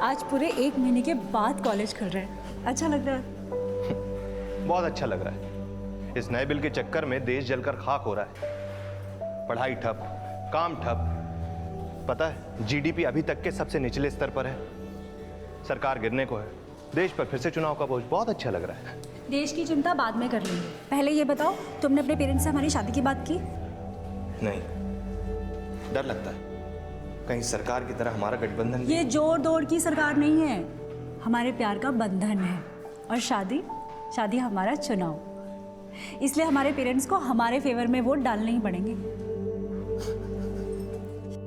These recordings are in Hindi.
आज पूरे 1 महीने के बाद कॉलेज खुल रहा है, अच्छा लग रहा है? बहुत अच्छा लग रहा है। इस नए बिल के चक्कर में देश जलकर खाक हो रहा है। पढ़ाई ठप, काम ठप। पता है, जीडीपी अभी तक के सबसे निचले स्तर पर है। सरकार गिरने को है, देश पर फिर से चुनाव का बोझ। बहुत अच्छा लग रहा है। देश की चिंता बाद में कर लेंगे, पहले ये बताओ तुमने अपने पेरेंट्स से हमारी शादी की बात की? नहीं, डर लगता है कहीं सरकार की तरह हमारा गठबंधन। ये जोर दौड़ की सरकार नहीं है, हमारे प्यार का बंधन है। और शादी हमारा चुनाव। इसलिए हमारे पेरेंट्स को हमारे फेवर में वोट डालने ही पड़ेंगे।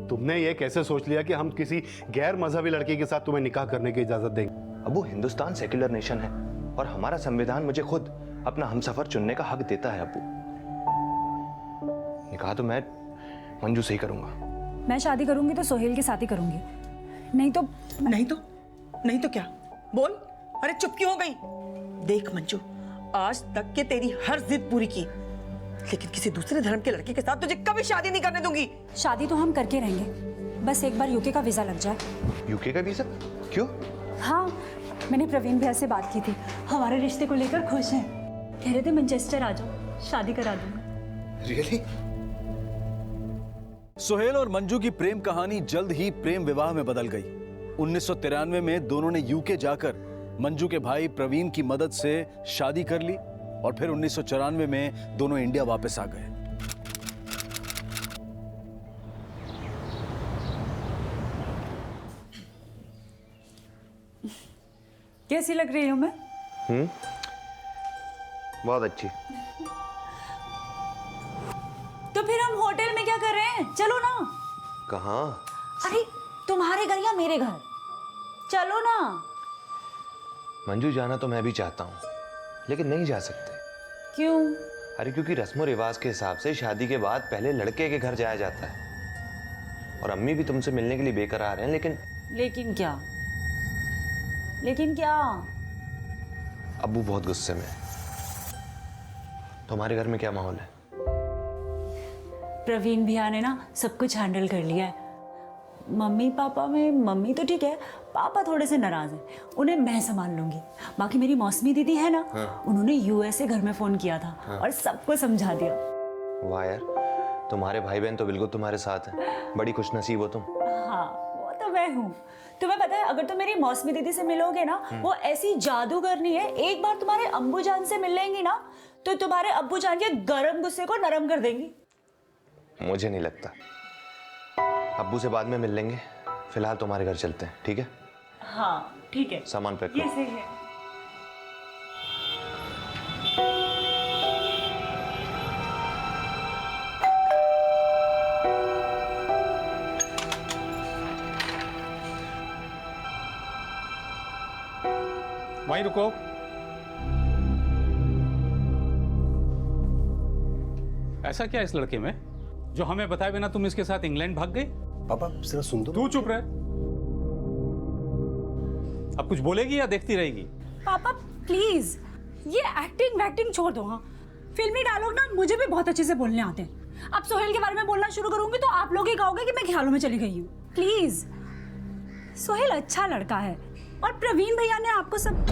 तुमने ये कैसे सोच लिया कि हम किसी गैर मजहबी लड़के के साथ तुम्हें निकाह करने की इजाजत देंगे? अबू, हिंदुस्तान सेक्युलर नेशन है और हमारा संविधान मुझे खुद अपना हमसफर चुनने का हक देता है। अबू, निकाह तो मैं मंजू से ही करूंगा। मैं शादी करूंगी तो सोहेल के साथ ही करूंगी, नहीं तो क्या? बोल। अरे चुप क्यों हो गई? देख मंजू, आज तक के तेरी हर जिद पूरी की, लेकिन किसी दूसरे धर्म के लड़के के साथ तुझे कभी शादी नहीं करने दूंगी। शादी तो हम करके रहेंगे, बस एक बार यूके का वीजा लग जाए। यूके का वीजा? क्यों? हाँ, मैंने प्रवीण भैया से बात की थी, हमारे रिश्ते को लेकर खुश हैं। कह रहे थे मैनचेस्टर आ जाओ, शादी करा दूंगा। रियली? सोहेल और मंजू की प्रेम कहानी जल्द ही प्रेम विवाह में बदल गई। 1993 में दोनों ने यूके जाकर मंजू के भाई प्रवीण की मदद से शादी कर ली और फिर 1994 में दोनों इंडिया वापस आ गए। कैसी लग रही हूँ मैं? बहुत अच्छी। तो फिर हम होटल में क्या कर रहे हैं? चलो ना। कहाँ? अरे तुम्हारे घर या मेरे घर? चलो ना। मंजू, जाना तो मैं भी चाहता हूँ, लेकिन नहीं जा सकते। क्यों? अरे क्योंकि रस्म रिवाज के हिसाब से शादी के बाद पहले लड़के के घर जाया जाता है। और अम्मी भी तुमसे मिलने के लिए बेकरार हैं, लेकिन क्या? अब्बू बहुत गुस्से में है। तुम्हारे घर में क्या माहौल है? प्रवीण भैया ने ना सब कुछ हैंडल कर लिया है। मम्मी पापा में मम्मी तो ठीक है, पापा थोड़े से नाराज हैं, उन्हें मैं संभाल लूंगी। बाकी मेरी मौसमी दीदी है ना, उन्होंने यूएसए घर में फोन किया था और सबको समझा दिया। वाह यार, तुम्हारे भाई बहन तो बिल्कुल तुम्हारे साथ हैं। बड़ी खुशनसीब हो तुम। हाँ, वो तो मैं हूँ। तुम्हें पता है, अगर तुम मेरी मौसमी दीदी से मिलोगे ना, वो ऐसी जादू करनी है, एक बार तुम्हारे अब्बू जान से मिल लेंगी ना, तो तुम्हारे अब्बू जान के गर्म गुस्से को नरम कर देंगी। मुझे नहीं लगता। अब्बू से बाद में मिल लेंगे, फिलहाल तुम्हारे घर चलते हैं, ठीक है? हाँ ठीक है, सामान पैक ये करो। सही है। वहीं रुको। ऐसा क्या इस लड़के में जो हमें बताए बिना तुम इसके साथ इंग्लैंड भाग गई? पापा जरा सुन दो। तू चुप रहे। अब कुछ बोलेगी या देखती रहेगी? पापा प्लीज, ये एक्टिंग छोड़ दो। हाँ, फिल्मी डायलॉग ना मुझे भी बहुत अच्छे से बोलने आते हैं। अब सोहेल के बारे में बोलना शुरू करूंगी तो आप लोग ही कहोगे कि मैं ख्यालों में चली गई हूँ। प्लीज, सोहेल अच्छा लड़का है और प्रवीण भैया ने आपको सब।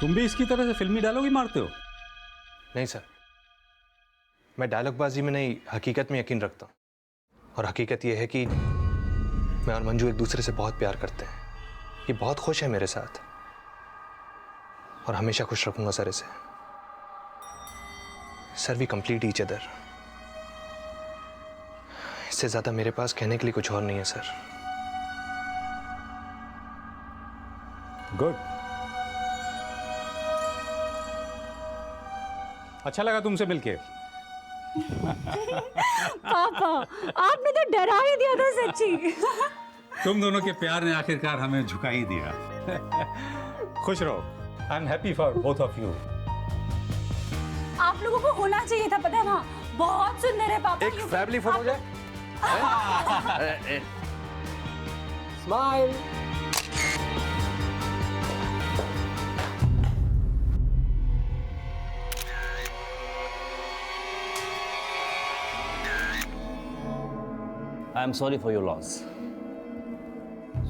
तुम भी इसकी तरह से फिल्मी डायलॉग ही मारते हो? नहीं सर, मैं डायलॉगबाजी में नहीं, हकीकत में यकीन रखता हूँ। और हकीकत यह है कि मैं और मंजू एक दूसरे से बहुत प्यार करते हैं। ये बहुत खुश है मेरे साथ और हमेशा खुश रखूंगा सर इसे। Sir, we complete each other. इससे ज्यादा मेरे पास कहने के लिए कुछ और नहीं है सर। गुड। अच्छा लगा तुमसे मिलके। पापा, आपने तो डरा ही दिया था सच्ची। तुम दोनों के प्यार ने आखिरकार हमें झुका ही दिया। खुश रहो। I am happy for both of you. आप लोगों को होना चाहिए था, पता है, वहाँ बहुत सुंदर है पापा। एक फैमिली फोटो हो जाए। Smile. I am sorry for your loss.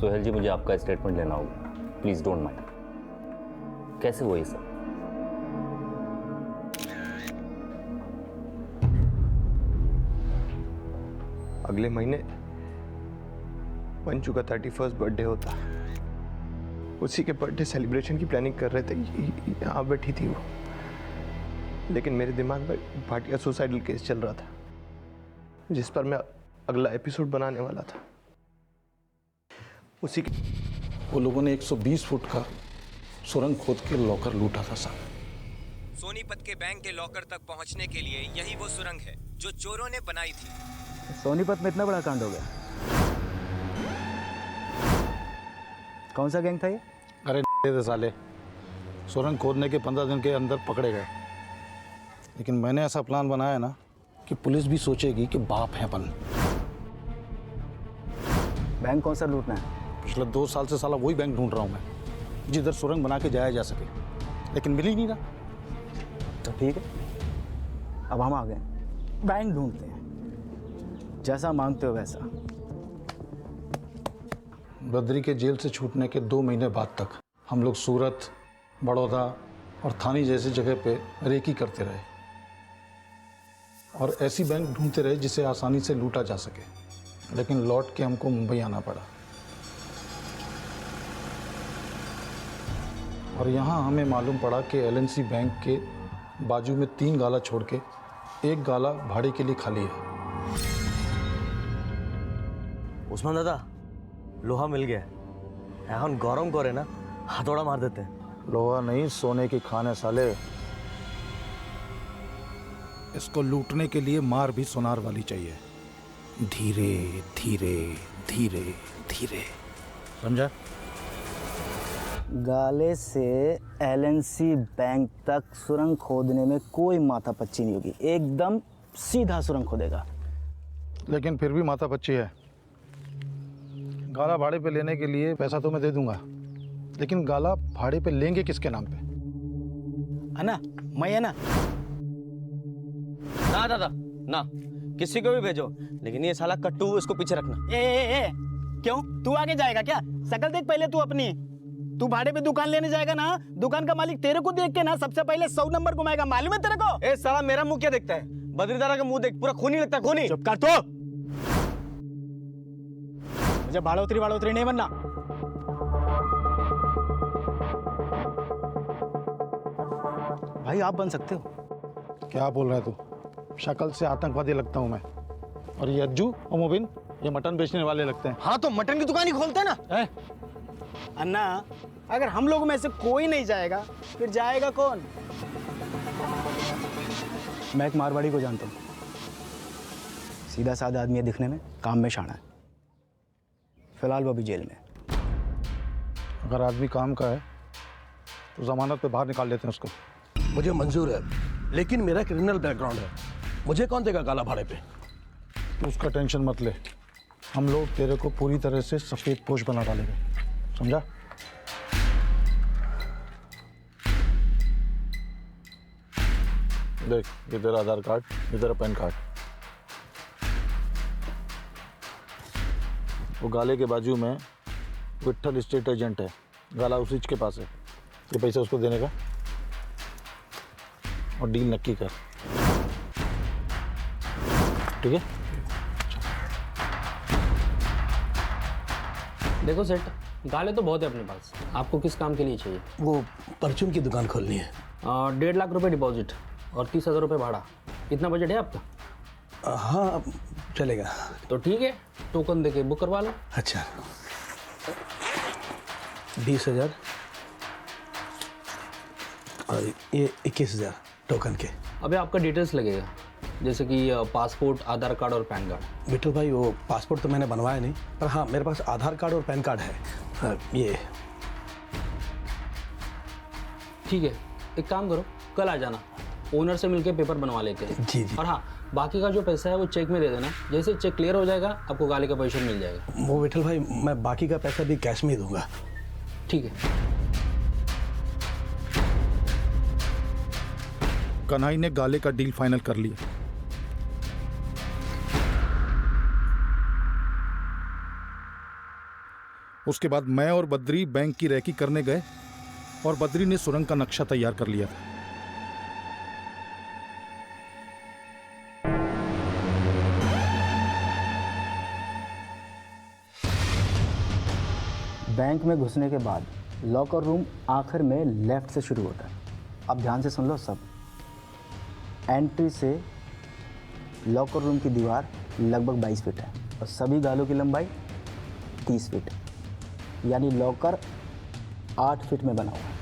Sohail ji, मुझे आपका स्टेटमेंट लेना होगा, प्लीज डोंट माइंड। कैसे हुआ ये सब? अगले महीने मंजू का 31st बर्थडे होता, उसी के बर्थडे सेलिब्रेशन की प्लानिंग कर रहे थे। यहाँ बैठी थी वो, लेकिन मेरे दिमाग में भाटिया सुसाइडल केस चल रहा था, जिस पर मैं अगला एपिसोड बनाने वाला था। उसी के वो लोगों ने 120 फुट का सुरंग खोद के लॉकर लूटा था साहब। सोनीपत के बैंक के लॉकर तक पहुंचने के लिए यही वो सुरंग है जो चोरों ने बनाई थी। सोनीपत में इतना बड़ा कांड हो गया। कौन सा गैंग था ये? अरे दे साले, सुरंग खोदने के 15 दिन के अंदर पकड़े गए। लेकिन मैंने ऐसा प्लान बनाया ना कि पुलिस भी सोचेगी कि बाप है अपन। बैंक कौन सा लूटना है? पिछले 2 साल से साला वही बैंक ढूंढ रहा हूँ मैं, जिधर सुरंग बना के जाया जा सके, लेकिन मिल ही नहीं रहा। तो ठीक है, अब हम आ गए, बैंक ढूंढते हैं, जैसा मांगते हो वैसा। बद्री के जेल से छूटने के 2 महीने बाद तक हम लोग सूरत, बड़ौदा और थाने जैसी जगह पे रेकी करते रहे और ऐसी बैंक ढूंढते रहे जिसे आसानी से लूटा जा सके, लेकिन लौट के हमको मुंबई आना पड़ा। और यहाँ हमें मालूम पड़ा कि एलएनसी बैंक के बाजू में 3 गाला छोड़ के 1 गाला भाड़े के लिए खाली है। उस्मान दादा, लोहा मिल गया। এখন गरम करे ना, हथौड़ा मार देते हैं। लोहा नहीं, सोने की खान है साले। इसको लूटने के लिए मार भी सोनार वाली चाहिए, धीरे धीरे धीरे धीरे, समझा? गाले से एलएनसी बैंक तक सुरंग खोदने में कोई माथापच्ची नहीं होगी, एकदम सीधा सुरंग खोदेगा। लेकिन फिर भी माथा पच्ची है। गाला भाड़े पे लेने के लिए पैसा तो मैं दे दूंगा, लेकिन गाला भाड़े पे लेंगे किसके नाम पे? अन्ना, मैं है ना। ना दादा ना, किसी को भी भेजो, लेकिन ये साला कट्टू इसको पीछे रखना। ए, क्यों? तू आगे जाएगा क्या? शकल देख पहले तू अपनी। तू भाड़े पे दुकान लेने जाएगा ना, दुकान का मालिक तेरे को देख के ना सबसे पहले 100 नंबर घुमाएगा, मालूम है तेरे को? ए साला, मेरा मुंह क्या देखता है? बद्रीदारा का मुंह देख, पूरा खूनी लगता है, खूनी। चुप कर तू। मुझे भाड़ोतरी नहीं बनना। भाई आप बन सकते हो। क्या बोल रहा है तू? शक्ल से आतंकवादी लगता हूँ मैं, और ये अज्जू और मोबिन ये मटन बेचने वाले लगते हैं। हाँ तो मटन की दुकान ही खोलते हैं ना। अन्ना, अगर हम लोगों में से कोई नहीं जाएगा फिर जाएगा कौन? मैं एक मारवाड़ी को जानता हूँ, सीधा साधा आदमी है दिखने में, काम में शाना है। फिलहाल वो भी जेल में। अगर आदमी काम का है तो जमानत पे बाहर निकाल लेते हैं उसको। मुझे मंजूर है, लेकिन मेरा क्रिमिनल बैकग्राउंड है, मुझे कौन देगा गाला भाड़े पे? तो उसका टेंशन मत ले, हम लोग तेरे को पूरी तरह से सफेद पोश बना डालेंगे, समझा? देख, ये तेरा आधार कार्ड, ये तेरा पैन कार्ड। वो गाले के बाजू में विट्ठल स्टेट एजेंट है, गाला उसी के पास है। ये पैसा उसको देने का और डील नक्की कर, ठीक है? देखो सेठ, गाले तो बहुत है अपने पास, आपको किस काम के लिए चाहिए? वो परचून की दुकान खोलनी है। 1.5 लाख रुपए डिपॉजिट और 30,000 रुपये भाड़ा, इतना बजट है आपका? हाँ चलेगा। तो ठीक है, टोकन देके बुक करवा लो। अच्छा, 20,000 और ये 21,000 टोकन के। अबे आपका डिटेल्स लगेगा, जैसे कि पासपोर्ट, आधार कार्ड और पैन कार्ड। बिट्टू भाई, वो पासपोर्ट तो मैंने बनवाया नहीं, पर हाँ मेरे पास आधार कार्ड और पैन कार्ड है। हाँ, ये ठीक है, एक काम करो, कल आ जाना, ओनर से मिलके पेपर बनवा लेते हैं। जी जी। और हाँ, बाकी का जो पैसा है वो चेक में दे देना, जैसे चेक क्लियर हो जाएगा आपको गाले का पैसा मिल जाएगा। वो विठल भाई, मैं बाकी का पैसा भी कैश में ही दूंगा। ठीक है। कन्हई ने गाले का डील फाइनल कर लिया। उसके बाद मैं और बद्री बैंक की रैकी करने गए और बद्री ने सुरंग का नक्शा तैयार कर लिया था। बैंक में घुसने के बाद लॉकर रूम आखिर में लेफ्ट से शुरू होता है। अब ध्यान से सुन लो सब। एंट्री से लॉकर रूम की दीवार लगभग 22 फीट है और सभी गालों की लंबाई 30 फीट, यानी लॉकर 8 फीट में बना हुआ है।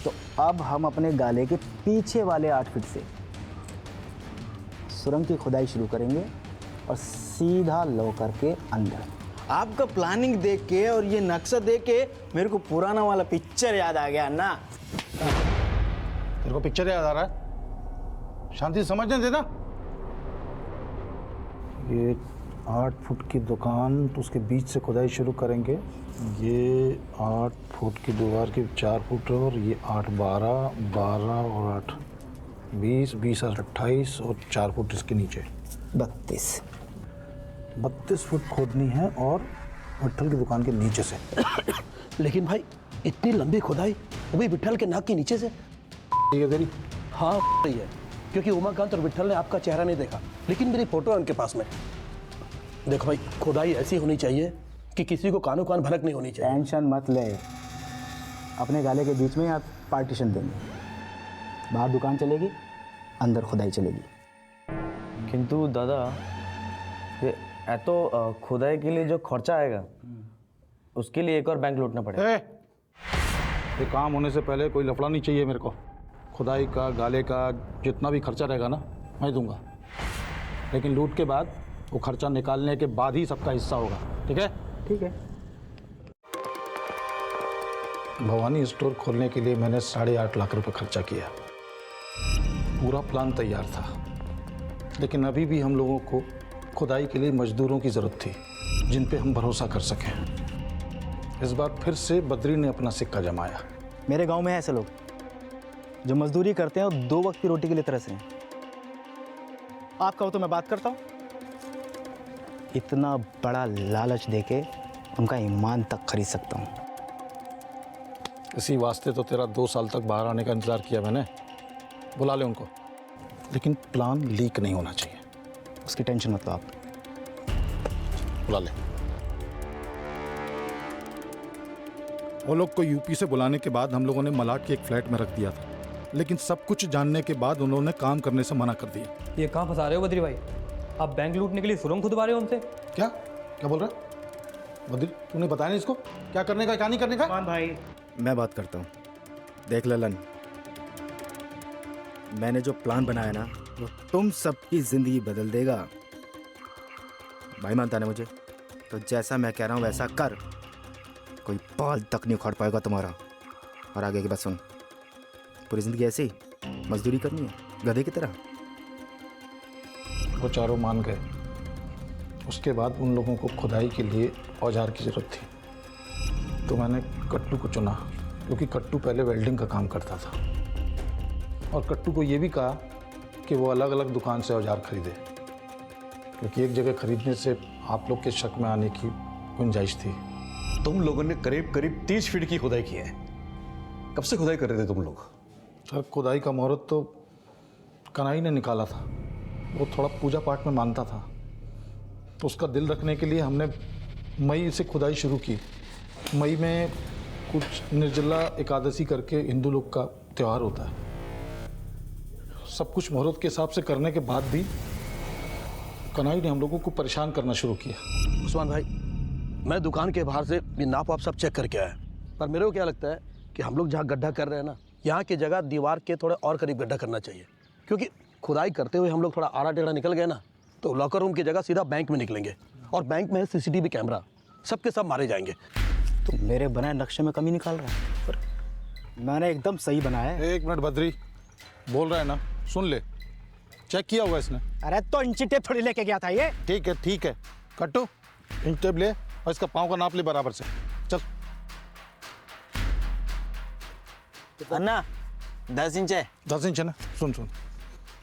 तो अब हम अपने गाले के पीछे वाले 8 फीट से सुरंग की खुदाई शुरू करेंगे और सीधा लॉकर के अंदर। आपका प्लानिंग देख के और ये नक्शा देख के मेरे को पुराना वाला पिक्चर याद आ गया ना। तेरे को पिक्चर याद आ रहा है? शांति से समझने देना। ये 8 फुट की दुकान, तो उसके बीच से खुदाई शुरू करेंगे। ये 8 फुट की दीवार की 4 फुट और ये 8 12 12 और 8 20 20 और 28 और 4 फुट इसके नीचे 32 फुट खोदनी है और विट्ठल की दुकान के नीचे से। लेकिन भाई इतनी लंबी खुदाई वो भी विट्ठल के नाक के नीचे से? ठीक है तेरी? हाँ सही है, क्योंकि उमाकांत और विट्ठल ने आपका चेहरा नहीं देखा, लेकिन मेरी फोटो है उनके पास में। देखो भाई, खुदाई ऐसी होनी चाहिए कि किसी को कानों कान भनक नहीं होनी चाहिए। टेंशन मत ले, अपने गाले के बीच में आप पार्टीशन देंगे। बाहर दुकान चलेगी, अंदर खुदाई चलेगी। किंतु दादा, ये तो खुदाई के लिए जो खर्चा आएगा उसके लिए एक और बैंक लूटना पड़ेगा। ये काम होने से पहले कोई लफड़ा नहीं चाहिए मेरे को। खुदाई का, गाले का जितना भी खर्चा रहेगा ना मैं दूंगा, लेकिन लूट के बाद वो खर्चा निकालने के बाद ही सबका हिस्सा होगा। ठीक है? ठीक है। भवानी स्टोर खोलने के लिए मैंने 8.5 लाख रुपए खर्चा किया। पूरा प्लान तैयार था, लेकिन अभी भी हम लोगों को खुदाई के लिए मजदूरों की ज़रूरत थी जिन पे हम भरोसा कर सकें। इस बार फिर से बद्री ने अपना सिक्का जमाया। मेरे गांव में ऐसे लोग जो मजदूरी करते हैं और 2 वक्त की रोटी के लिए तरस हैं। आप कहो तो मैं बात करता हूँ। इतना बड़ा लालच देके उनका ईमान तक खरीद सकता हूँ। इसी वास्ते तो तेरा 2 साल तक बाहर आने का इंतज़ार किया मैंने। बुला ले उनको, लेकिन प्लान लीक नहीं होना चाहिए। उसकी टेंशन मत लो आप। बुला ले। वो लोग को यूपी से बुलाने के बाद हम लोगों ने मलाड के एक फ्लैट में रख दिया था, लेकिन सब कुछ जानने के बाद उन्होंने काम करने से मना कर दिया। ये कहाँ फंसा रहे हो बद्री भाई? आप बैंक लूटने के लिए सुरंग खुदवा रहे हो उनसे? क्या क्या बोल रहा है बद्री? तूने बताया नहीं इसको क्या करने का क्या नहीं करने का? भाई मैं बात करता हूँ। देख ललन, मैंने जो प्लान बनाया ना वो तुम सबकी जिंदगी बदल देगा। भाई मानता ना मुझे, तो जैसा मैं कह रहा हूँ वैसा कर, कोई बाल तक नहीं उखाड़ पाएगा तुम्हारा। और आगे की बात सुन, पूरी जिंदगी ऐसे ही मजदूरी करनी है गधे की तरह। वो चारों मान गए। उसके बाद उन लोगों को खुदाई के लिए औजार की ज़रूरत थी, तो मैंने कट्टू को चुना, क्योंकि कट्टू पहले वेल्डिंग का काम करता था और कट्टू को ये भी कहा कि वो अलग अलग दुकान से औजार खरीदे, क्योंकि एक जगह खरीदने से आप लोग के शक में आने की गुंजाइश थी। तुम लोगों ने करीब करीब 30 फीट की खुदाई की है। कब से खुदाई कर रहे थे तुम लोग? सर, खुदाई का मुहूर्त तो कनाई ने निकाला था। वो थोड़ा पूजा पाठ में मानता था, तो उसका दिल रखने के लिए हमने मई से खुदाई शुरू की। मई में कुछ निर्जला एकादशी करके हिंदू लोग का त्यौहार होता है। सब कुछ मुहूर्त के हिसाब से करने के बाद भी कनाई ने हम लोगों को परेशान करना शुरू किया। उस्मान भाई, मैं दुकान के बाहर से ये नाप आप सब चेक करके आया, पर मेरे को क्या लगता है कि हम लोग जहाँ गड्ढा कर रहे हैं ना, यहाँ की जगह दीवार के थोड़े और करीब गड्ढा करना चाहिए, क्योंकि खुदाई करते हुए हम लोग थोड़ा आड़ा टेढ़ा निकल गए ना, तो लॉकर रूम की जगह सीधा बैंक में निकलेंगे, और बैंक में CCTV कैमरा, सबके सब मारे जाएंगे। तो मेरे बनाए नक्शे में कमी निकाल रहा है? पर मैंने एकदम सही बनाया है। 1 मिनट बद्री, बोल रहा है ना, सुन ले। चेक किया हुआ इसने? अरे तो इंची टेप थोड़ी लेके गया था ये। ठीक है कट्टू, इंच टेप ले और इसका पाँव का नाप ले बराबर से। चल। अन्ना 10 इंच है। 10 इंच है ना? सुन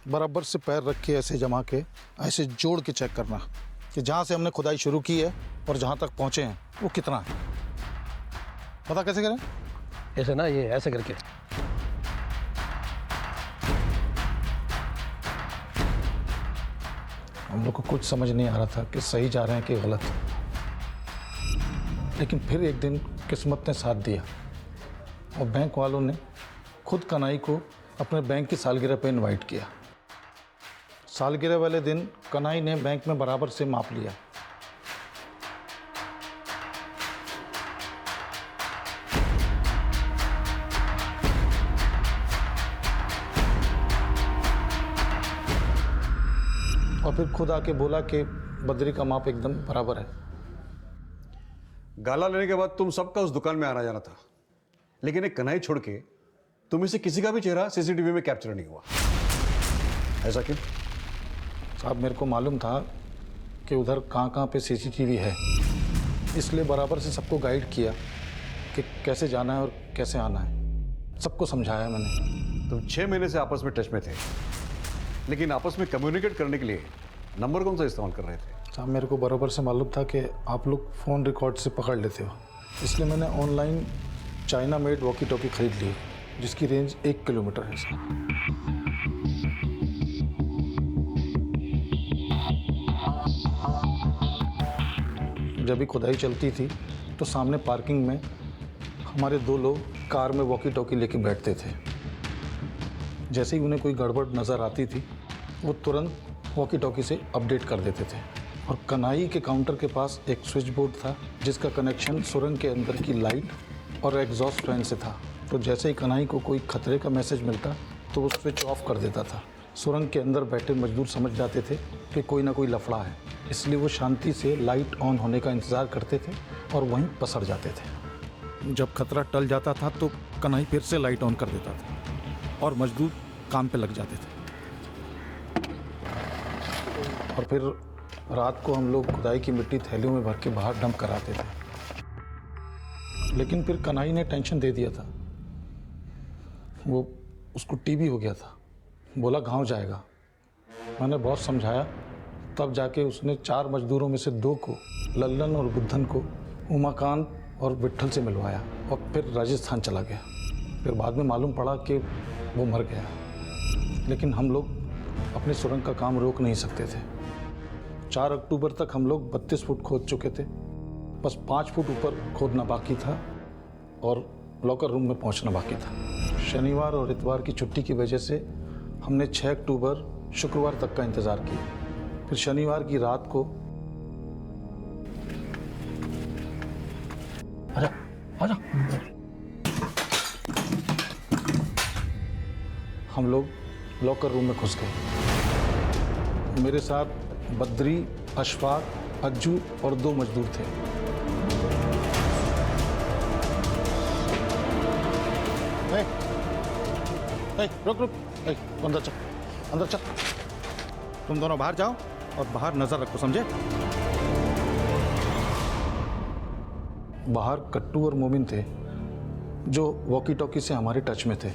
बराबर से पैर रख के ऐसे जमा के ऐसे जोड़ के चेक करना। कि जहाँ से हमने खुदाई शुरू की है और जहाँ तक पहुँचे हैं वो कितना है। पता कैसे करें? ऐसे ना, ये ऐसे करके। हम लोग को कुछ समझ नहीं आ रहा था कि सही जा रहे हैं कि गलत। लेकिन फिर एक दिन किस्मत ने साथ दिया और बैंक वालों ने खुद कनाई को अपने बैंक की सालगिरह पे इनवाइट किया। सालगिरह वाले दिन कनाई ने बैंक में बराबर से माप लिया। और फिर खुद आके बोला कि बद्री का माप एकदम बराबर है। गाला लेने के बाद तुम सबका उस दुकान में आना जाना था, लेकिन एक कन्हई छोड़ के तुम में से किसी का भी चेहरा सीसीटीवी में कैप्चर नहीं हुआ। ऐसा क्यों? साहब, मेरे को मालूम था कि उधर कहाँ पे सीसीटीवी है, इसलिए बराबर से सबको गाइड किया कि कैसे जाना है और कैसे आना है। सबको समझाया मैंने। तुम 6 महीने से आपस में टच में थे, लेकिन आपस में कम्युनिकेट करने के लिए नंबर कौन सा इस्तेमाल कर रहे थे? साहब, मेरे को बराबर से मालूम था कि आप लोग फ़ोन रिकॉर्ड से पकड़ लेते हो, इसलिए मैंने online China made walkie talkie खरीद ली, जिसकी रेंज 1 किलोमीटर है साहब। जब भी खुदाई चलती थी तो सामने पार्किंग में हमारे 2 लोग कार में वॉकी टॉकी लेके बैठते थे। जैसे ही उन्हें कोई गड़बड़ नज़र आती थी वो तुरंत वॉकी टॉकी से अपडेट कर देते थे। और कनाई के काउंटर के पास एक स्विच बोर्ड था जिसका कनेक्शन सुरंग के अंदर की लाइट और एग्जॉस्ट फैन से था। तो जैसे ही कनाई को कोई खतरे का मैसेज मिलता तो वो स्विच ऑफ कर देता था। सुरंग के अंदर बैठे मजदूर समझ जाते थे कि कोई ना कोई लफड़ा है, इसलिए वो शांति से लाइट ऑन होने का इंतज़ार करते थे और वहीं पसर जाते थे। जब खतरा टल जाता था तो कनाई फिर से लाइट ऑन कर देता था और मजदूर काम पे लग जाते थे। और फिर रात को हम लोग खुदाई की मिट्टी थैलियों में भर के बाहर डंप कराते थे। लेकिन फिर कनाई ने टेंशन दे दिया था। वो उसको टीबी हो गया था, बोला घाव जाएगा। मैंने बहुत समझाया, तब जाके उसने 4 मजदूरों में से 2 को, लल्लन और बुद्धन को, उमाकांत और विट्ठल से मिलवाया और फिर राजस्थान चला गया। फिर बाद में मालूम पड़ा कि वो मर गया। लेकिन हम लोग अपने सुरंग का काम रोक नहीं सकते थे। 4 अक्टूबर तक हम लोग 32 फुट खोद चुके थे, बस 5 फुट ऊपर खोदना बाकी था और लॉकर रूम में पहुंचना बाकी था। शनिवार और इतवार की छुट्टी की वजह से हमने 6 अक्टूबर शुक्रवार तक का इंतज़ार किया। फिर शनिवार की रात को आजा हम लोग लॉकर रूम में घुस गए। मेरे साथ बद्री, अशफाक, अज्जू और 2 मजदूर थे। रुक अंदर चल, अंदर चल। तुम दोनों बाहर जाओ और बाहर नजर रखो, समझे? बाहर कट्टू और मोमिन थे जो वॉकी टॉकी से हमारे टच में थे।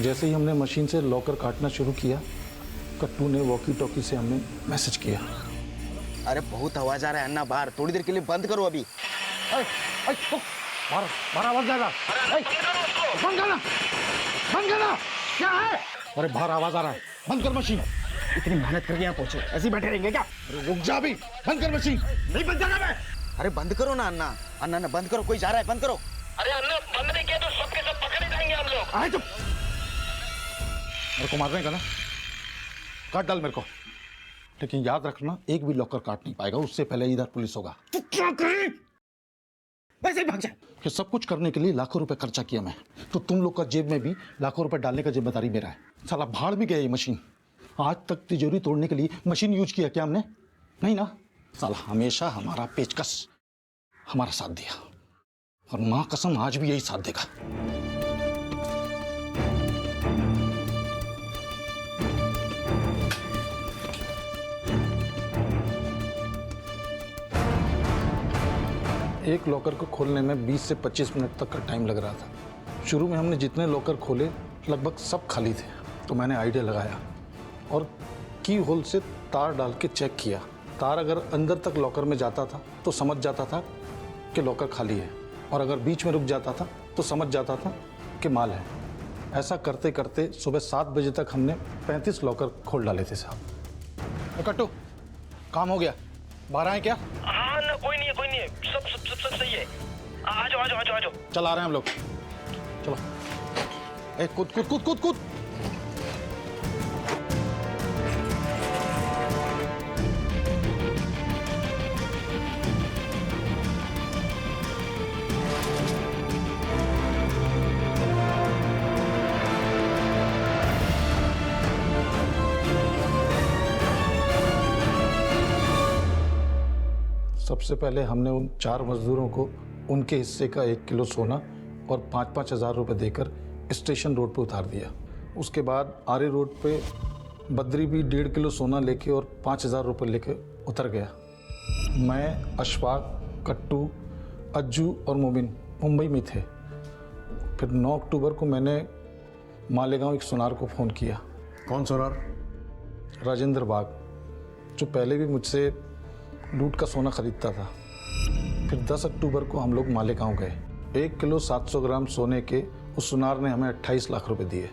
जैसे ही हमने मशीन से लॉकर काटना शुरू किया, कट्टू ने वॉकी टॉकी से हमें मैसेज किया। अरे बहुत आवाज आ रहा है अन्ना, बाहर थोड़ी देर के लिए बंद करो अभी। बाहर आवाज आ रहा है, बंद करना, बंद करना। क्या है? अरे बाहर आवाज आ रहा है, बंद कर मशीन। इतनी मेहनत करके यहाँ पहुंचे, ऐसे ही बैठे रहेंगे क्या? अरे रुक जा भी, बंद कर मशीन। नहीं बंद करना मैं। अरे बंद करो ना अन्ना, अन्ना ना बंद करो, कोई जा रहा है, बंद करो। अरे अन्ना बंद नहीं किया तो सबके सब पकड़े जाएंगे हम लोग। आए चुप, मेरे को मारने का ना, काट डाल मेरे को। लेकिन याद रखना, एक भी लॉकर काट नहीं पाएगा, उससे पहले इधर पुलिस होगा। तू क्या करे? वैसे ही भाग जाए। ये सब कुछ करने के लिए लाखों रुपए खर्चा किया मैं, तो तुम लोग का जेब में भी लाखों रुपए डालने का जिम्मेदारी मेरा है। साला भाड़ भी गया ये मशीन। आज तक तिजोरी तोड़ने के लिए मशीन यूज किया क्या हमने? नहीं ना। साला हमेशा हमारा पेचकस हमारा साथ दिया और माँ कसम आज भी यही साथ देगा। एक लॉकर को खोलने में 20 से 25 मिनट तक का टाइम लग रहा था। शुरू में हमने जितने लॉकर खोले लगभग सब खाली थे, तो मैंने आइडिया लगाया और की होल से तार डाल के चेक किया। तार अगर अंदर तक लॉकर में जाता था तो समझ जाता था कि लॉकर खाली है, और अगर बीच में रुक जाता था तो समझ जाता था कि माल है। ऐसा करते करते सुबह 7 बजे तक हमने 35 लॉकर खोल डाले थे साहब। कट्टू, काम हो गया? बाहर आए क्या? हाँ ना, कोई नहीं है, सब सही है। आ जाओ। चल आ रहे हैं हम लोग, चलो। ए, कूद। सबसे पहले हमने उन 4 मजदूरों को उनके हिस्से का 1 किलो सोना और 5-5 हज़ार रुपये देकर स्टेशन रोड पे उतार दिया। उसके बाद आरे रोड पे बद्री भी 1.5 किलो सोना लेके और 5,000 रुपये लेके उतर गया। मैं, अशफाक, कट्टू, अज्जू और मोमिन मुंबई में थे। फिर 9 अक्टूबर को मैंने मालेगांव एक सुनार को फ़ोन किया। कौन सुनार? राजेंद्र बाग, जो पहले भी मुझसे लूट का सोना खरीदता था। फिर 10 अक्टूबर को हम लोग मालेगांव गए। 1 किलो 700 ग्राम सोने के उस सुनार ने हमें 28 लाख रुपए दिए।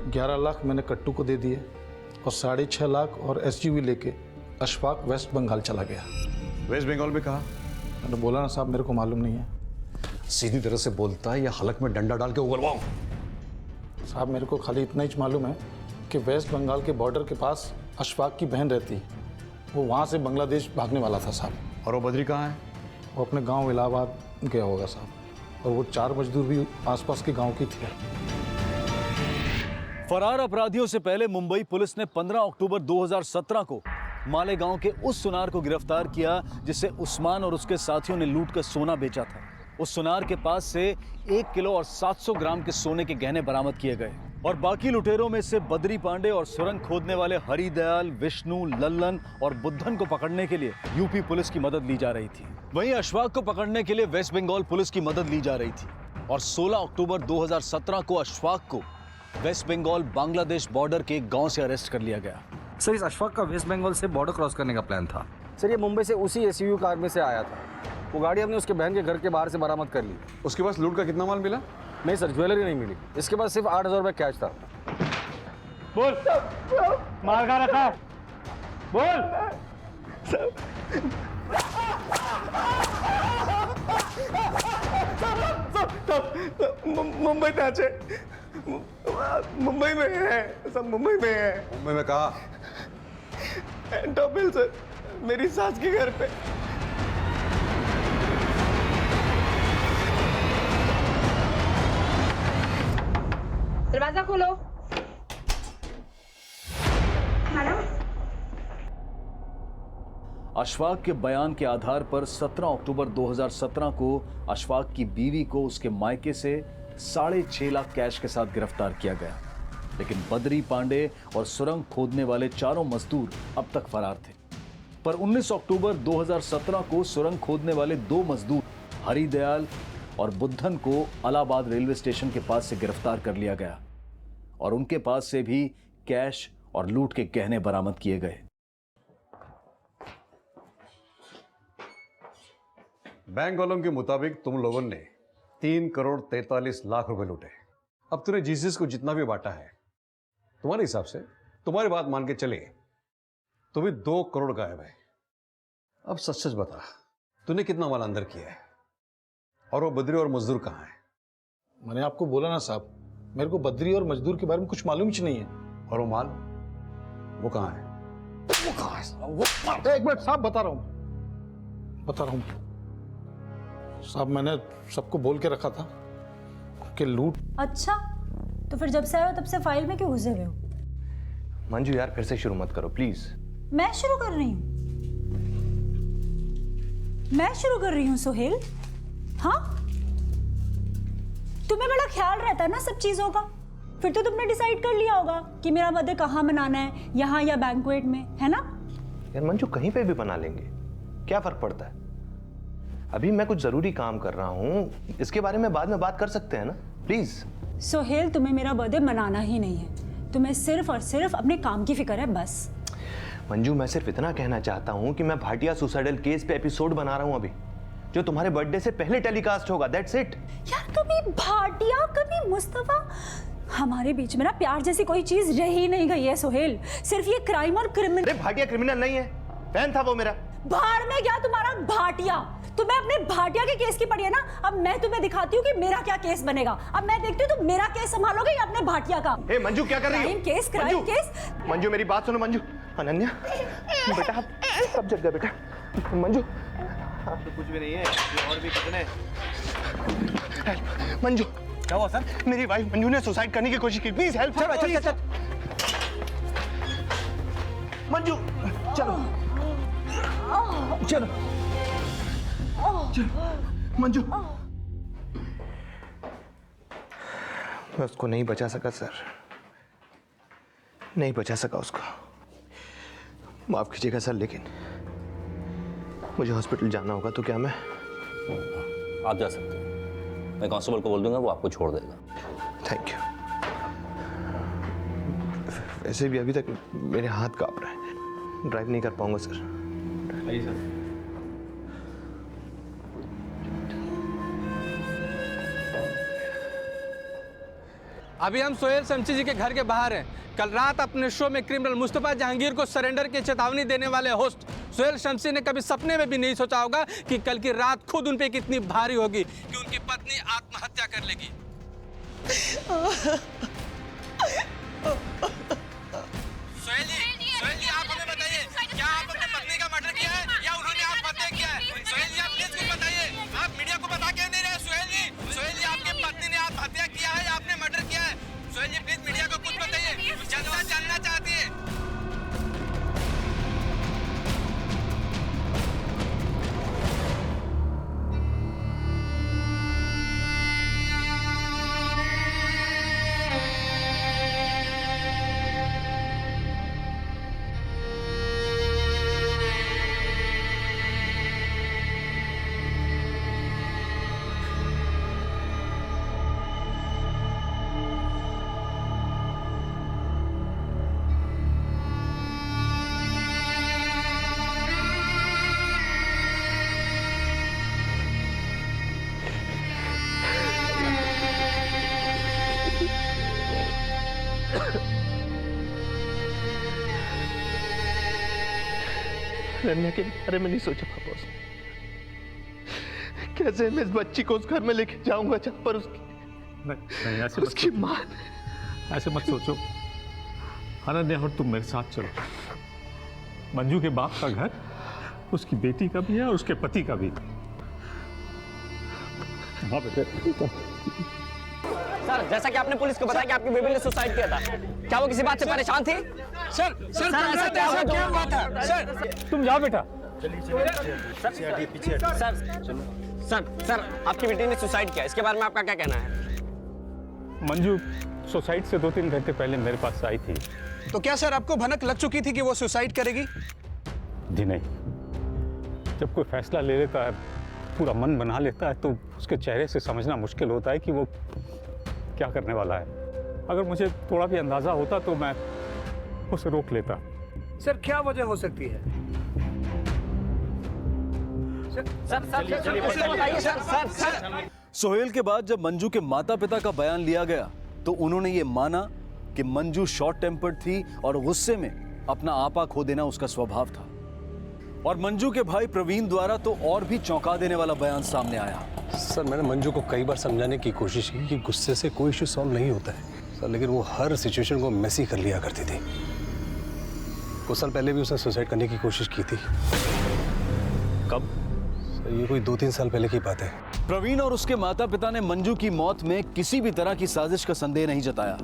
11 लाख मैंने कट्टू को दे दिए और 6.5 लाख और SUV लेके अशफाक वेस्ट बंगाल चला गया। वेस्ट बंगाल में कहा? मैंने बोला ना साहब, मेरे को मालूम नहीं है। सीधी तरह से बोलता है या हलक में डंडा डाल के उगलवाऊं? साहब मेरे को खाली इतना ही मालूम है कि वेस्ट बंगाल के बॉर्डर के पास अशफाक की बहन रहती है। वो वहाँ से बांग्लादेश भागने वाला था साहब। और वो बद्री कहाँ है? वो अपने गांव इलाहाबाद गया होगा साहब। और वो 4 मजदूर भी आसपास के गांव की थे। फरार अपराधियों से पहले मुंबई पुलिस ने 15 अक्टूबर 2017 को मालेगांव के उस सुनार को गिरफ्तार किया जिसे उस्मान और उसके साथियों ने लूट कर सोना बेचा था। उस सुनार के पास से 1 किलो और 700 ग्राम के सोने के गहने बरामद किए गए और बाकी लुटेरों में से बद्री पांडे और सुरंग खोदने वाले हरिदयाल, विष्णु, लल्लन और बुद्धन को पकड़ने के लिए यूपी पुलिस की मदद ली जा रही थी। वहीं अशफाक को पकड़ने के लिए वेस्ट बंगाल पुलिस की मदद ली जा रही थी और 16 अक्टूबर 2017 को अशफाक को वेस्ट बंगाल बांग्लादेश बॉर्डर के एक गांव से अरेस्ट कर लिया गया। सर, इस अशफाक का वेस्ट बंगाल से बॉर्डर क्रॉस करने का प्लान था। सर, ये मुंबई से उसी SUV कार में से आया था। वो गाड़ी हमने उसके बहन के घर के बाहर से बरामद कर ली। उसके पास लूट का कितना माल मिला? नहीं सर, ज्वेलरी नहीं मिली। इसके पास सिर्फ 8,000 रुपये कैश था। बोल, माल कहाँ रखा है? बोल। मुंबई पहुंचे, मुंबई में है सब, मुंबई में है। मुंबई में कहा? एंटोपिल सर, मेरी सास के घर पे। दरवाजा खोलो। मैडम। अशफाक के बयान के आधार पर 17 अक्टूबर 2017 को अशफाक की बीवी को उसके मायके से 6.5 लाख कैश के साथ गिरफ्तार किया गया, लेकिन बद्री पांडे और सुरंग खोदने वाले चारों मजदूर अब तक फरार थे। पर 19 अक्टूबर 2017 को सुरंग खोदने वाले 2 मजदूर हरिदयाल और बुद्धन को इलाहाबाद रेलवे स्टेशन के पास से गिरफ्तार कर लिया गया और उनके पास से भी कैश और लूट के गहने बरामद किए गए। बैंक वालों के मुताबिक तुम लोगों ने 3 करोड़ 43 लाख रुपए लूटे। अब तूने जीसस को जितना भी बांटा है, तुम्हारे हिसाब से, तुम्हारी बात मान के चले तो भी 2 करोड़ गायब है। अब सच सच बता, तूने कितना माल अंदर किया है और वो बद्री और मजदूर कहाँ है? मैंने आपको बोला ना साहब, मेरे को बद्री और मजदूर के बारे में कुछ मालूम ही नहीं है। और वो माल, वो कहाँ है? वो कहाँ है? वो एक मिनट साहब, बता रहा हूँ साहब। मैंने सबको बोल के रखा था कि लूट। अच्छा, तो फिर जब से आए हो तब से फाइल में क्यों घुसे हुए हो? मंजू यार, फिर से शुरू मत करो प्लीज। मैं शुरू कर रही हूँ सोहेल। हाँ, तुम्हें बड़ा ख्याल रहता है ना सब चीजों का। फिर तो तुमने डिसाइड कर लिया होगा कि मेरा बर्थडे कहाँ मनाना है, यहाँ या बैंक्वेट में, है ना? यार मंजू, कहीं पे भी बना लेंगे, क्या फर्क पड़ता है? अभी मैं कुछ जरूरी काम कर रहा हूँ, इसके बारे में बाद में बात कर सकते हैं ना, प्लीज। सोहेल, तुम्हें मेरा बर्थडे मनाना ही नहीं है। तुम्हें सिर्फ और सिर्फ अपने काम की फिक्र है बस। मंजू, मैं सिर्फ इतना कहना चाहता हूँ कि मैं भाटिया सुसाइडल केस पे एपिसोड बना रहा हूँ अभी, जो तुम्हारे बर्थडे से पहले टेलीकास्ट होगा। That's it. यार कभी भाटिया कभी मुस्तफा, हमारे बीच में ना प्यार जैसी कोई चीज रह ही नहीं गई है सोहेल। सिर्फ ये क्राइम और क्रिमिनल। अरे भाटिया क्रिमिनल नहीं है, फैन था वो मेरा। बाहर में क्या तुम्हारा भाटिया, तुम्हें अपने भाटिया के केस की पड़ी है ना। अब मैं तुम्हें दिखाती हूँ कि मेरा क्या केस बनेगा। अब मैं देखती हूँ तुम मेरा केस संभालोगे या अपने भाटिया का। ए मंजू, क्या कर रही हो? Crime case. मंजू मेरी बात सुनो। मंजू, अनन्या बेटा आप कब जग गए बेटा? मंजू तो कुछ भी नहीं है, और भी कितने। मंजू क्या हुआ सर? मेरी वाइफ मंजू ने सुसाइड करने की कोशिश की, प्लीज हेल्प। मंजू चलो चलो मंजू। मैं उसको नहीं बचा सका सर, नहीं बचा सका उसको। माफ कीजिएगा सर, लेकिन मुझे हॉस्पिटल जाना होगा। तो क्या मैं आप जा सकते हैं, मैं कांस्टेबल को बोल दूंगा, वो आपको छोड़ देगा। Thank you. वैसे भी अभी तक मेरे हाथ कांप रहे हैं, ड्राइव नहीं कर पाऊंगा सर। आइए सर। अभी हम सोहेल शमसी जी के घर के बाहर हैं। कल रात अपने शो में क्रिमिनल मुस्तफा जहांगीर को सरेंडर की चेतावनी देने वाले होस्ट सोहेल शमसी ने कभी सपने में भी नहीं सोचा होगा कि कल की रात खुद उन पे कितनी भारी होगी, कि उनकी पत्नी आत्महत्या कर लेगी। सोहेल जी आप हमें बताइए, क्या आप अपने पत्नी का मर्डर किया है या उन्होंने आत्महत्या किया है? सोहेल जी आप प्लीज कुछ बताइए, आप मीडिया को बता क्यों नहीं रहे? सोहेल जी आपकी पत्नी ने आत्महत्या किया है या आपने मर्डर किया है? सोहेल जी प्लीज मीडिया को कुछ बताइए, जनता जानना चाहती है। रन्या के बारे में नहीं सोचा पापा। कैसे मैं इस बच्ची को उस घर में लेके जाऊंगा जहां पर नहीं ऐसे उसकी मां। ऐसे मत सोचो अनन्या, और तुम मेरे साथ चलो। मंजू के बाप का घर उसकी बेटी का भी है और उसके पति का भी। हाँ बेटे। सर, जैसा कि आपने पुलिस को बताया कि आपकी बेबी ने सुसाइड किया था, क्या वो किसी बात से परेशान थी? सर क्या हुआ था? सर तुम जाओ बेटा। सर आपकी बेटी ने सुसाइड किया, इसके बारे में आपका क्या कहना है? मंजू सुसाइड से 2-3 घंटे पहले मेरे पास आई थी। तो क्या सर आपको भनक लग चुकी थी कि वो सुसाइड करेगी? जी नहीं, जब कोई फैसला ले लेता है, पूरा मन बना लेता है, तो उसके चेहरे से समझना मुश्किल होता है कि वो क्या करने वाला है। अगर मुझे थोड़ा भी अंदाजा होता तो मैं उसे रोक लेता। सर क्या वजह हो सकती है? सोहेल के बाद जब मंजू के माता पिता का बयान लिया गया तो उन्होंने ये माना कि मंजू शॉर्ट टेम्पर्ड थी और गुस्से में अपना आपा खो देना उसका स्वभाव था। और मंजू के भाई प्रवीण द्वारा तो और भी चौंका देने वाला बयान सामने आया। सर मैंने मंजू को कई बार समझाने की कोशिश की कि गुस्से से कोई इश्यू सॉल्व नहीं होता है सर, लेकिन वो हर सिचुएशन को मेसी कर लिया करती थी। कुछ साल पहले भी उसने सुसाइड करने की कोशिश की थी। कब? सर ये कोई 2-3 साल पहले की बात है। प्रवीण और उसके माता पिता ने मंजू की मौत में किसी भी तरह की साजिश का संदेह नहीं जताया,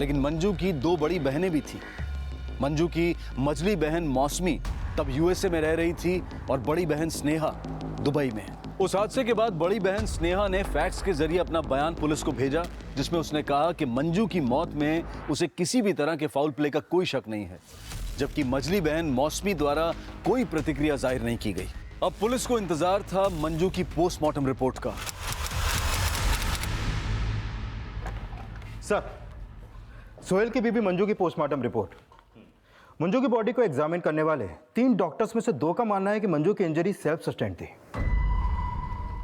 लेकिन मंजू की 2 बड़ी बहनें भी थी। मंजू की मझली बहन मौसमी तब यूएसए में रह रही थी और बड़ी बहन स्नेहा दुबई में। उस हादसे के बाद बड़ी बहन स्नेहा ने फैक्स के जरिए अपना बयान पुलिस को भेजा, जिसमें उसने कहा कि मंजू की मौत में उसे किसी भी तरह के फाउल प्ले का कोई शक नहीं है, जबकि मझली बहन मौसमी द्वारा कोई प्रतिक्रिया जाहिर नहीं की गई। अब पुलिस को इंतजार था मंजू की पोस्टमार्टम रिपोर्ट का। सर सोहेल की बीबी मंजू की पोस्टमार्टम रिपोर्ट। मंजू की बॉडी को एग्जामिन करने वाले 3 डॉक्टर्स में से 2 का मानना है कि मंजू की इंजरी सेल्फ सस्टेन्ड थी।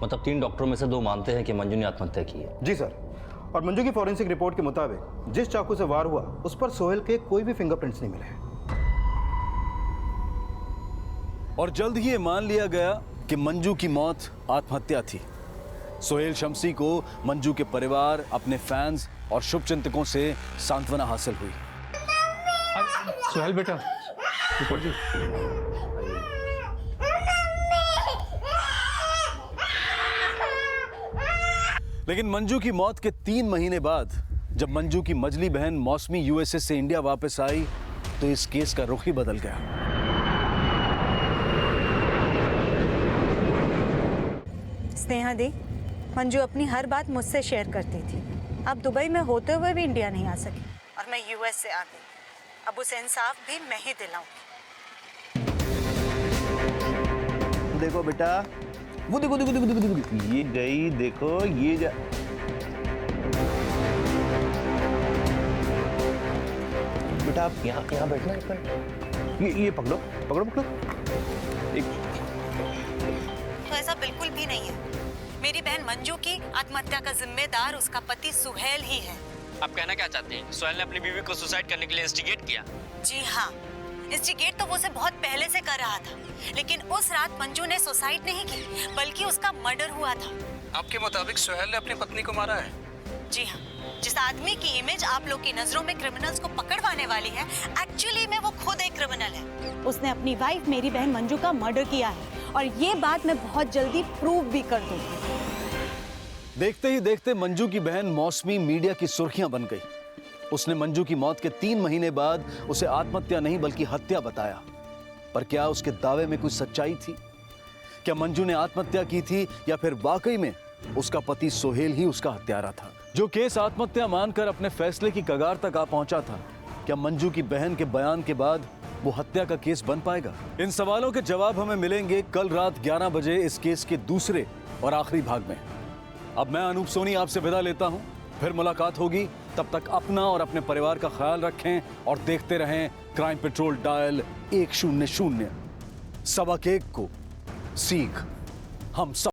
मतलब 3 डॉक्टरों में से 2 मानते हैं कि मंजू ने आत्महत्या की है? जी सर। और मंजू की फॉरेंसिक रिपोर्ट के मुताबिक जिस चाकू से वार हुआ उस पर सोहेल के कोई भी फिंगरप्रिंट्स नहीं मिले। और जल्द ही ये मान लिया गया कि मंजू की मौत आत्महत्या थी। सोहेल शमसी को मंजू के परिवार, अपने फैंस और शुभचिंतकों से सांत्वना हासिल हुई। सोहेल बेटा, ऊपर जी। लेकिन मंजू की मौत के 3 महीने बाद जब मंजू की मजली बहन मौसमी यूएसए से इंडिया वापस आई तो इस केस का रुख ही बदल गया। स्नेहा दी, मंजू अपनी हर बात मुझसे शेयर करती थी। अब दुबई में होते हुए भी इंडिया नहीं आ सकी और मैं यूएस से आ गई। अब उसे इंसाफ भी मैं ही दिलाऊंगी। देखो बेटा, वो देखो देखो देखो देखो देखो, ये गई, देखो ये जा। बेटा आप यहाँ बैठना एक मिनट। ये पकड़ो पकड़ो पकड़ो। तो ऐसा बिल्कुल भी नहीं है। मेरी बहन मंजू की आत्महत्या का जिम्मेदार उसका पति सुहेल ही है। आप कहना क्या चाहते हैं? सोहेल ने अपनी बीवी को सुसाइड करने के लिए इंस्टिगेट किया? जी हाँ, इंस्टिगेट तो वो उसे बहुत पहले से कर रहा था, लेकिन उस रात मंजू ने सुसाइड नहीं की बल्कि उसका मर्डर हुआ था। आपके मुताबिक सोहेल ने अपनी पत्नी को मारा है? जी हाँ, जिस आदमी की इमेज आप लोग की नजरों में क्रिमिनल्स को पकड़वाने वाली है, एक्चुअली में वो खुद एक क्रिमिनल है। उसने अपनी वाइफ मेरी बहन मंजू का मर्डर किया है और ये बात मैं बहुत जल्दी प्रूव भी कर दूंगी। देखते ही देखते मंजू की बहन मौसमी मीडिया की सुर्खियां बन गई। उसने मंजू की मौत के 3 महीने बाद उसे आत्महत्या नहीं बल्कि हत्या बताया। पर क्या उसके दावे में कुछ सच्चाई थी? क्या मंजू ने आत्महत्या की थी या फिर वाकई में उसका पति सोहेल ही उसका हत्यारा था? जो केस आत्महत्या मानकर अपने फैसले की कगार तक आ पहुंचा था, क्या मंजू की बहन के बयान के बाद वो हत्या का केस बन पाएगा? इन सवालों के जवाब हमें मिलेंगे कल रात 11 बजे इस केस के दूसरे और आखिरी भाग में। अब मैं अनूप सोनी आपसे विदा लेता हूं, फिर मुलाकात होगी। तब तक अपना और अपने परिवार का ख्याल रखें और देखते रहें क्राइम पेट्रोल डायल 100। 1 को सीख हम सब